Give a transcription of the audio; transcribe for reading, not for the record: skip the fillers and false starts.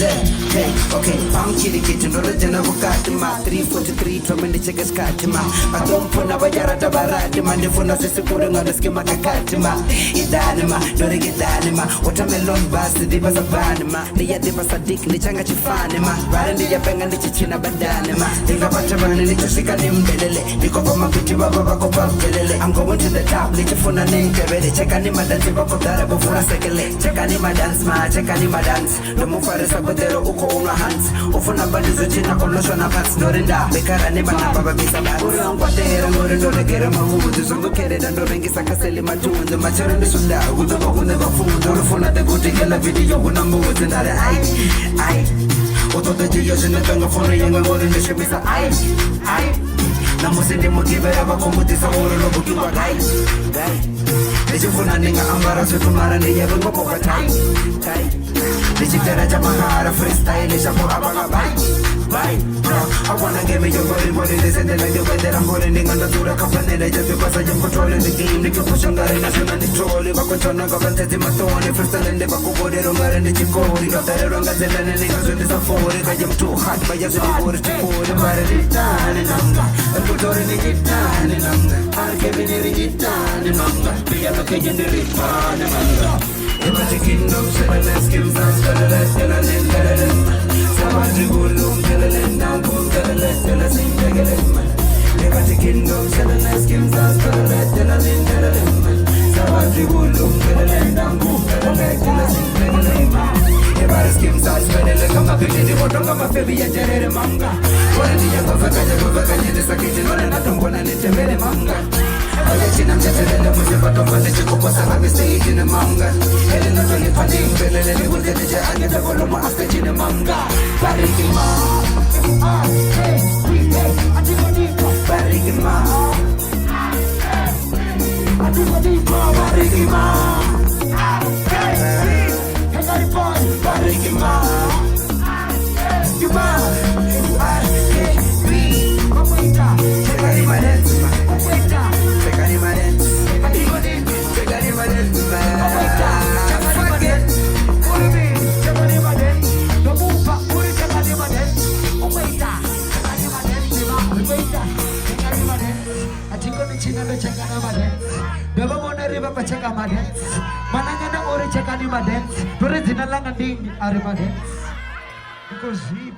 Hey, okay, I'm kitty no the general katima 343 tremendous checkers katima atomfuna bayarada baradi mandifuna sisikure ngane skema kakatima idanima dore gidanima watermelon bus diba sabanima niya diba sadik ni changa chifanima barandi ya penga ni chichina badanima ingapata bani ni chusika ni mbelele niko kwa mapiti baba bako pambelele I'm going to the top ni chifuna ni nkebele cheka ni madansi bako dara bufuna sekele cheka ni madance ma cheka ni madance no mufare sabotero uko una hands ufuna bandizo china kolosho na pants dorinda bekara ni bana baba bisa ba urangwa tera ngore ndore kera mahudu zongo kere dando rengi sakaseli matunzo machero ni sunda udogo kune bafundo rufuna de gutikela video una muzi nare ai otote jiyo sinetanga fone yanga ngore nishimisa ai namusindi mukibera bakumutisa uru lobukiwa gai nishifuna ninga ambara sutumara niyewe ngopoka tai Digital Jamahara freestyle shapo abaga bye I wanna give me your body they said like the way that I'm holding on the dura company just because I'm controlling the game nigga pushing the national control if I control the government in my tone if first and never go there on the chico you got the wrong as the niggas with this afford it I am too hot but just the word to pour the body down and I'm put on it down and I'm giving it down and be a looking in the return and Every kingdom, seven skills, and let's tell a name, tell a name. Savage Gulum, tell a name, down, tell a let's tell a sing, tell a name. Every kingdom, seven skills, and let's tell a name, tell a name. Savage Gulum, tell a name, down, tell a let's tell a sing, tell a name. Every skills, and spell it like a big in the bottom of a baby and Jerry Manga. What are the young of a guy, this a kitchen, or another one, and it's a very manga. I'm just in the music, but I'm going to go for a stage in a manga. And I'm going to put in the level with the jet. I get a volume of stage in a manga. Barigima, Barigima, Check out my dance. Manana ore check out my dance. Original lang ang ding ari my dance. Because he